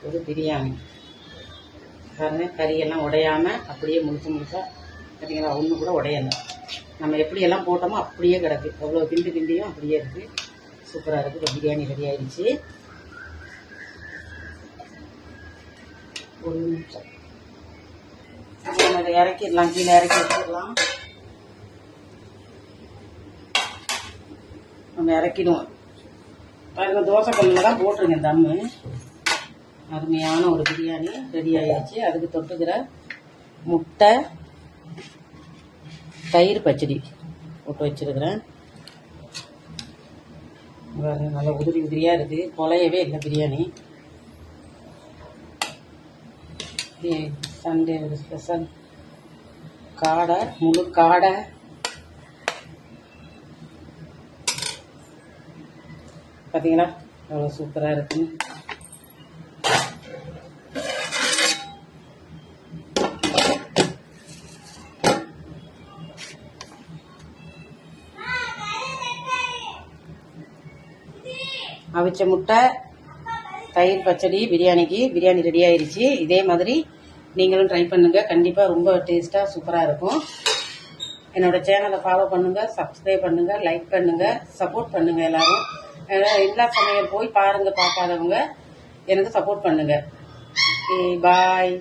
ஒரு பிரியாணி. பாருங்க, கறியெல்லாம் உடையாமல் அப்படியே முழுசாக பார்த்தீங்களா, ஒன்று கூட உடையலை. நம்ம எப்படியெல்லாம் போட்டோமோ அப்படியே கிடக்கு. அவ்வளோ கிண்டியும் அப்படியே இருக்குது. சூப்பராக இருக்குது. இப்போ பிரியாணி ரெடி ஆகிடுச்சு. ஒரு நிமிஷம் நம்ம அதை இறக்கிடலாம். கீழே இறக்கி வச்சிடலாம். நம்ம இறக்கிடுவோம். பாருங்க, தோசை கல்லில் தான் போட்டுருங்க தம்மு. அருமையான ஒரு பிரியாணி ரெடி ஆகிடுச்சு. அதுக்கு தொட்டுக்கிற முட்டை, தயிர் பச்சடி போட்டு வச்சுருக்கிறேன். நல்லா உதிரி உதிரியாக இருக்குது. குலையவே இல்லை பிரியாணி. சண்டே ஒரு ஸ்பெஷல் காடை, முழு காடை. பார்த்தீங்களா எவ்வளோ சூப்பராக இருக்குன்னு. அவிச்ச முட்டை, தயிர் பச்சடி பிரியாணிக்கு. பிரியாணி ரெடி ஆயிடுச்சு. இதே மாதிரி நீங்களும் ட்ரை பண்ணுங்கள். கண்டிப்பாக ரொம்ப டேஸ்ட்டாக சூப்பராக இருக்கும். என்னோட சேனலை ஃபாலோ பண்ணுங்கள், சப்ஸ்கிரைப் பண்ணுங்கள், லைக் பண்ணுங்கள், சப்போர்ட் பண்ணுங்கள். எல்லோரும் எல்லா சமையல் போய் பாருங்கள். பார்க்காதவங்க எனக்கு சப்போர்ட் பண்ணுங்கள். ஓகே, பாய்.